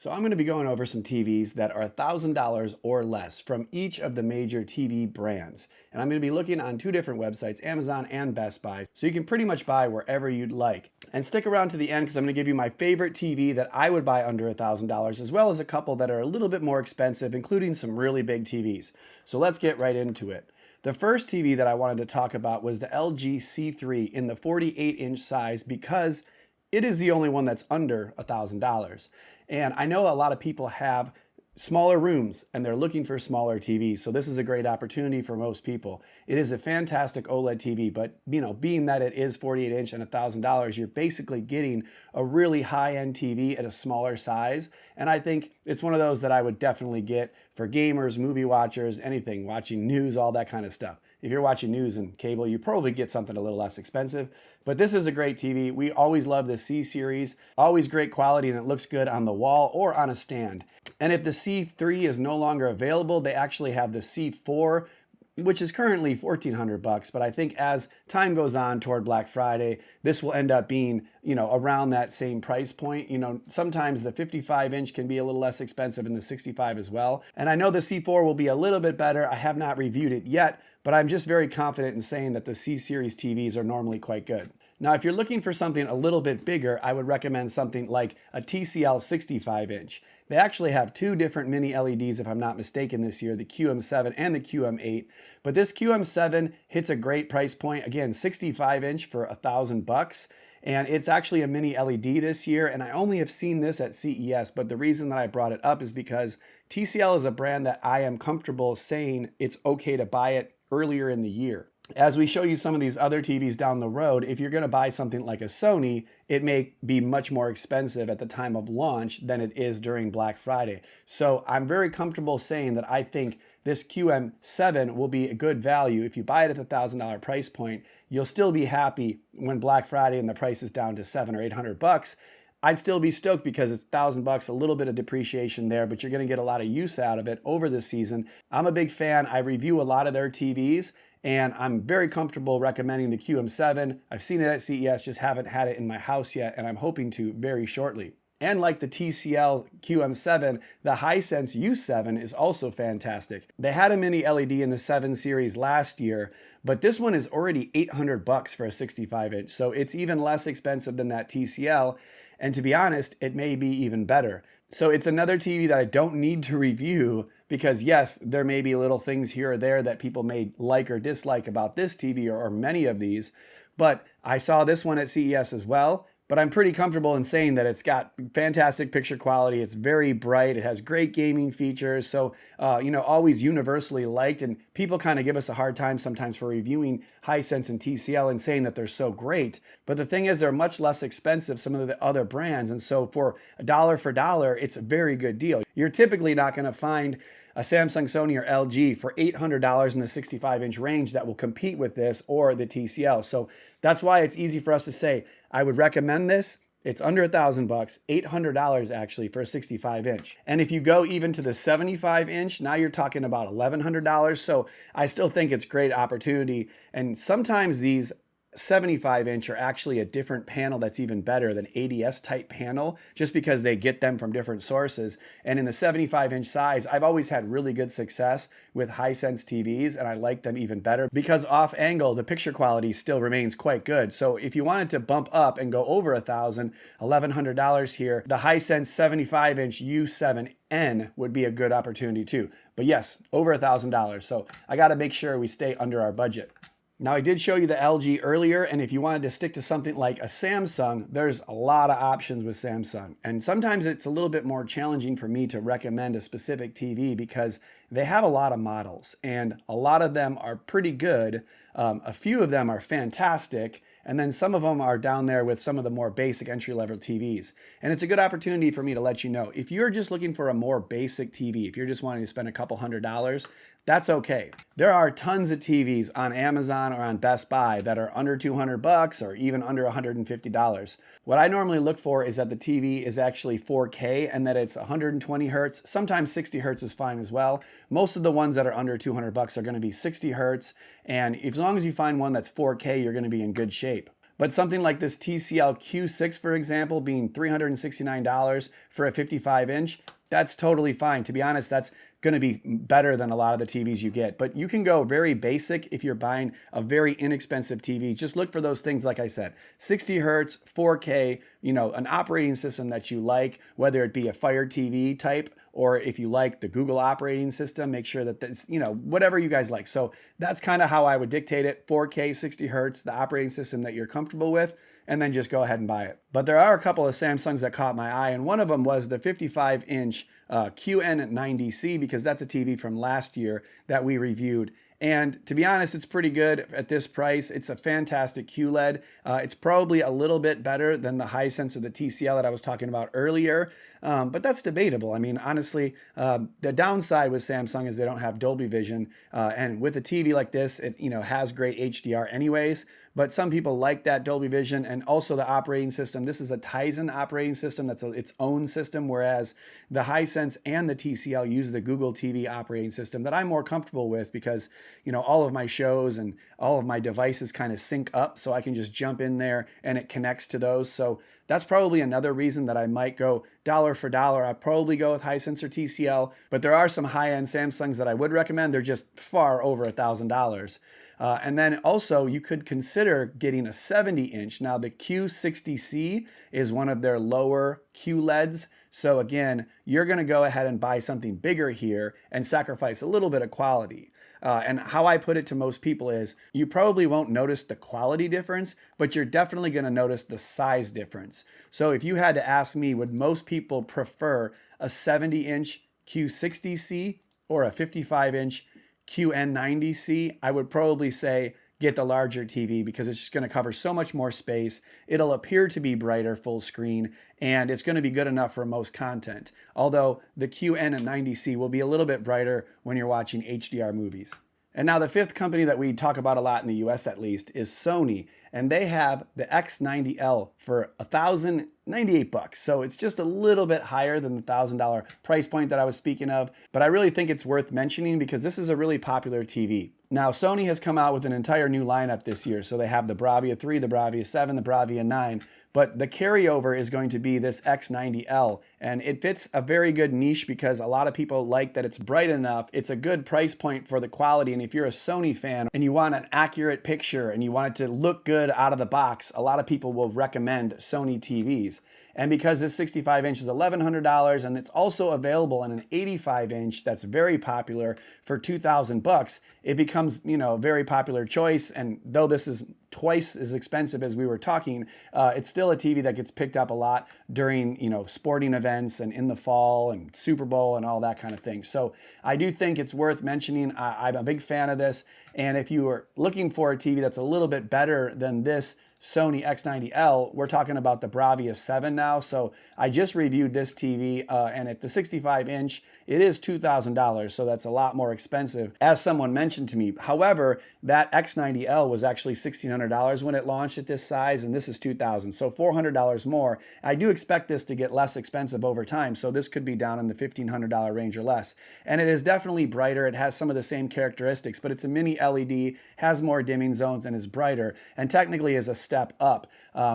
So I'm going to be going over some TVs that are $1,000 or less from each of the major TV brands. And I'm going to be looking on two different websites, Amazon and Best Buy, so you can pretty much buy wherever you'd like. And stick around to the end because I'm going to give you my favorite TV that I would buy under $1,000, as well as a couple that are a little bit more expensive, including some really big TVs. So let's get right into it. The first TV that I wanted to talk about was the LG C3 in the 48-inch size because it is the only one that's under $1,000. And I know a lot of people have smaller rooms and they're looking for smaller TVs. So this is a great opportunity for most people. It is a fantastic OLED TV, but being that it is 48 inch and $1,000, you're basically getting a really high-end TV at a smaller size. And I think it's one of those that I would definitely get for gamers, movie watchers, anything, watching news, all that kind of stuff. If you're watching news and cable, you probably get something a little less expensive, but this is a great TV. We always love the C series, always great quality, and it looks good on the wall or on a stand. And if the C3 is no longer available, they actually have the C4, which is currently $1,400, but I think as time goes on toward Black Friday, this will end up being, around that same price point. Sometimes the 55-inch can be a little less expensive and the 65 as well. And I know the C4 will be a little bit better. I have not reviewed it yet, but I'm just very confident in saying that the C-series TVs are normally quite good. Now, if you're looking for something a little bit bigger, I would recommend something like a TCL 65-inch. They actually have two different mini LEDs, if I'm not mistaken, this year, the QM7 and the QM8. But this QM7 hits a great price point. Again, 65-inch for $1,000. And it's actually a mini LED this year, and I only have seen this at CES, but the reason that I brought it up is because TCL is a brand that I am comfortable saying it's okay to buy it earlier in the year. As we show you some of these other TVs down the road, if you're going to buy something like a Sony, it may be much more expensive at the time of launch than it is during Black Friday. So I'm very comfortable saying that I think this QM7 will be a good value. If you buy it at the $1,000 price point, you'll still be happy when Black Friday and the price is down to $700 or $800. I'd still be stoked because it's $1,000, a little bit of depreciation there, but you're going to get a lot of use out of it over the season. I'm a big fan. I review a lot of their TVs, and I'm very comfortable recommending the QM7. I've seen it at CES, just haven't had it in my house yet, and I'm hoping to very shortly. And like the TCL QM7, the Hisense U7 is also fantastic. They had a mini LED in the 7 series last year, but this one is already $800 for a 65-inch, so it's even less expensive than that TCL. And to be honest, it may be even better. So it's another TV that I don't need to review because yes, there may be little things here or there that people may like or dislike about this TV or many of these, but I saw this one at CES as well. But I'm pretty comfortable in saying that it's got fantastic picture quality. It's very bright. It has great gaming features. So, always universally liked. And people kind of give us a hard time sometimes for reviewing Hisense and TCL and saying that they're so great. But the thing is, they're much less expensive, some of the other brands. And so for dollar for dollar, it's a very good deal. You're typically not going to find a Samsung, Sony, or LG for $800 in the 65-inch range that will compete with this or the TCL. So that's why it's easy for us to say, I would recommend this. It's under $1,000, $800 actually for a 65-inch. And if you go even to the 75-inch, now you're talking about $1,100. So I still think it's great opportunity. And sometimes these 75-inch are actually a different panel that's even better than ADS type panel just because they get them from different sources. And in the 75-inch size, I've always had really good success with Hisense TVs, and I like them even better because off angle, the picture quality still remains quite good. So if you wanted to bump up and go over $1,000, $1,100 here, the Hisense 75-inch U7N would be a good opportunity too. But yes, over $1,000. So I got to make sure we stay under our budget. Now, I did show you the LG earlier, and if you wanted to stick to something like a Samsung, there's a lot of options with Samsung. And sometimes it's a little bit more challenging for me to recommend a specific TV because they have a lot of models, and a lot of them are pretty good. A few of them are fantastic, and then some of them are down there with some of the more basic entry-level TVs. And it's a good opportunity for me to let you know, if you're just looking for a more basic TV, if you're just wanting to spend a couple $100s, that's okay. There are tons of TVs on Amazon or on Best Buy that are under $200 or even under $150. What I normally look for is that the TV is actually 4K and that it's 120 hertz. Sometimes 60 hertz is fine as well. Most of the ones that are under $200 are going to be 60 hertz. And as long as you find one that's 4K, you're going to be in good shape. But something like this TCL Q6, for example, being $369 for a 55-inch, that's totally fine. To be honest, that's going to be better than a lot of the TVs you get. But you can go very basic if you're buying a very inexpensive TV. Just look for those things, like I said, 60 hertz, 4K, an operating system that you like, whether it be a Fire TV type, or if you like the Google operating system, make sure that that's, whatever you guys like. So that's kind of how I would dictate it. 4K, 60 hertz, the operating system that you're comfortable with, and then just go ahead and buy it. But there are a couple of Samsungs that caught my eye, and one of them was the 55-inch QN90C, because that's a TV from last year that we reviewed. And to be honest, it's pretty good at this price. It's a fantastic QLED. It's probably a little bit better than the Hisense or the TCL that I was talking about earlier, but that's debatable. I mean, honestly, the downside with Samsung is they don't have Dolby Vision, and with a TV like this, it has great HDR anyways. But some people like that Dolby Vision, and also the operating system. This is a Tizen operating system that's its own system, whereas the Hisense and the TCL use the Google TV operating system that I'm more comfortable with, because all of my shows and all of my devices kind of sync up, so I can just jump in there and it connects to those. So that's probably another reason that I might go dollar for dollar. I'd probably go with Hisense or TCL, but there are some high-end Samsungs that I would recommend. They're just far over $1,000. And then also you could consider getting a 70-inch. Now the Q60C is one of their lower QLEDs. So again, you're going to go ahead and buy something bigger here and sacrifice a little bit of quality. And how I put it to most people is, you probably won't notice the quality difference, but you're definitely going to notice the size difference. So if you had to ask me, would most people prefer a 70-inch Q60C or a 55-inch QN90C? I would probably say get the larger TV, because it's just going to cover so much more space. It'll appear to be brighter full screen, and it's going to be good enough for most content. Although the QN90C will be a little bit brighter when you're watching HDR movies. And now the fifth company that we talk about a lot in the US at least is Sony, and they have the X90L for $1,098. So it's just a little bit higher than the $1,000 price point that I was speaking of, but I really think it's worth mentioning because this is a really popular TV. Now, Sony has come out with an entire new lineup this year. So they have the Bravia 3, the Bravia 7, the Bravia 9, but the carryover is going to be this X90L, and it fits a very good niche because a lot of people like that it's bright enough. It's a good price point for the quality, and if you're a Sony fan and you want an accurate picture and you want it to look good out of the box, a lot of people will recommend Sony TVs. And because this 65-inch is $1,100, and it's also available in an 85-inch that's very popular for $2,000, it becomes, a very popular choice. And though this is twice as expensive as we were talking, it's still a TV that gets picked up a lot during, sporting events and in the fall and Super Bowl and all that kind of thing. So I do think it's worth mentioning. I'm a big fan of this. And if you are looking for a TV that's a little bit better than this Sony X90L, we're talking about the Bravia 7 now. So I just reviewed this TV, and at the 65-inch, it is $2,000. So that's a lot more expensive, as someone mentioned to me. However, that X90L was actually $1,600 when it launched at this size, and this is $2,000. So $400 more. I do expect this to get less expensive over time. So this could be down in the $1,500 range or less. And it is definitely brighter. It has some of the same characteristics, but it's a mini LED, has more dimming zones, and is brighter, and technically is a step up.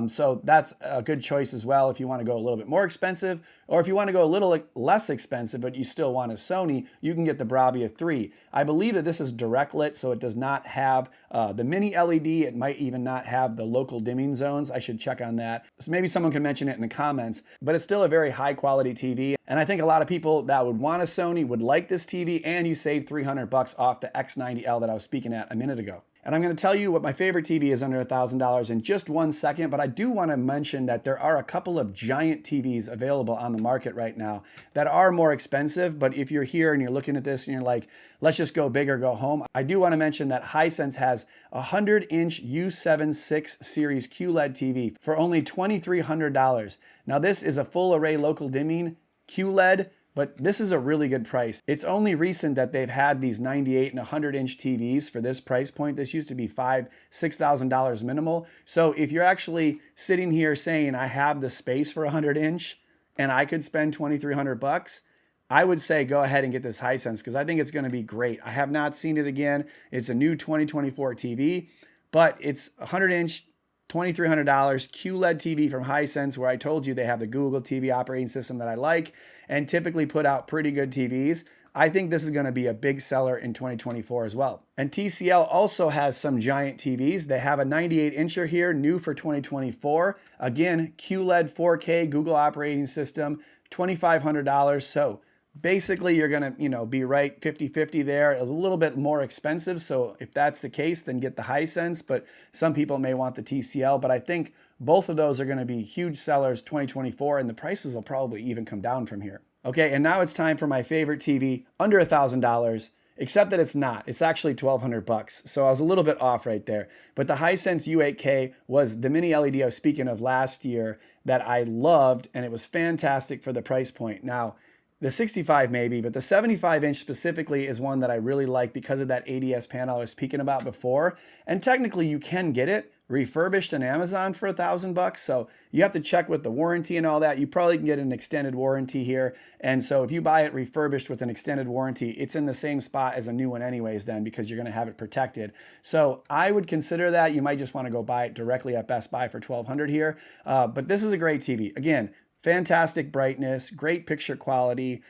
So that's a good choice as well if you want to go a little bit more expensive, or if you want to go a little less expensive but you still want a Sony, you can get the Bravia 3. I believe that this is direct lit, so it does not have the mini LED. It might even not have the local dimming zones. I should check on that. So maybe someone can mention it in the comments, but it's still a very high quality TV. And I think a lot of people that would want a Sony would like this TV, and you save $300 off the X90L that I was speaking at a minute ago. And I'm going to tell you what my favorite TV is under $1,000 in just 1 second, but I do want to mention that there are a couple of giant TVs available on the market right now that are more expensive. But if you're here and you're looking at this and you're like, let's just go big or go home, I do want to mention that Hisense has a 100-inch U76 series QLED TV for only $2,300. Now this is a full array local dimming QLED, but this is a really good price. It's only recent that they've had these 98 and 100-inch TVs for this price point. This used to be $5,000, $6,000 minimal. So if you're actually sitting here saying, I have the space for a 100-inch and I could spend $2,300, I would say go ahead and get this Hisense, because I think it's going to be great. I have not seen it again. It's a new 2024 TV, but it's 100-inch. $2,300 QLED TV from Hisense, where I told you they have the Google TV operating system that I like and typically put out pretty good TVs. I think this is going to be a big seller in 2024 as well. And TCL also has some giant TVs. They have a 98-incher here, new for 2024. Again, QLED 4K Google operating system, $2,500. So basically, you're going to, be right 50-50 there. It's a little bit more expensive. So if that's the case, then get the Hisense. But some people may want the TCL. But I think both of those are going to be huge sellers 2024, and the prices will probably even come down from here. Okay, and now it's time for my favorite TV, under $1,000, except that it's not. It's actually $1,200. So I was a little bit off right there. But the Hisense U8K was the mini LED I was speaking of last year that I loved, and it was fantastic for the price point. Now, the 65 maybe, but the 75-inch specifically is one that I really like because of that ADS panel I was speaking about before. And technically, you can get it refurbished on Amazon for $1,000. So you have to check with the warranty and all that. You probably can get an extended warranty here. And so if you buy it refurbished with an extended warranty, it's in the same spot as a new one anyways then, because you're going to have it protected. So I would consider that. You might just want to go buy it directly at Best Buy for $1,200 here. But this is a great TV. Again, fantastic brightness, great picture quality,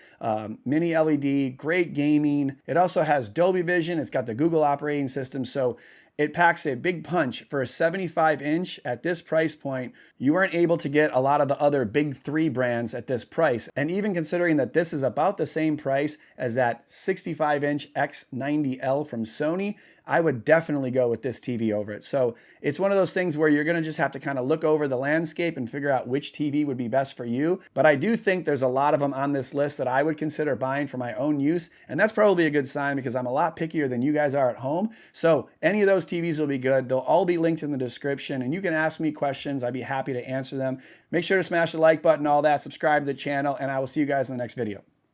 mini LED, great gaming. It also has Dolby Vision. It's got the Google operating system. So it packs a big punch. For a 75-inch at this price point, you weren't able to get a lot of the other big three brands at this price. And even considering that this is about the same price as that 65-inch X90L from Sony, I would definitely go with this TV over it. So it's one of those things where you're going to just have to kind of look over the landscape and figure out which TV would be best for you. But I do think there's a lot of them on this list that I would consider buying for my own use. And that's probably a good sign because I'm a lot pickier than you guys are at home. So any of those TVs will be good. They'll all be linked in the description, and you can ask me questions. I'd be happy to answer them. Make sure to smash the like button, all that, subscribe to the channel, and I will see you guys in the next video.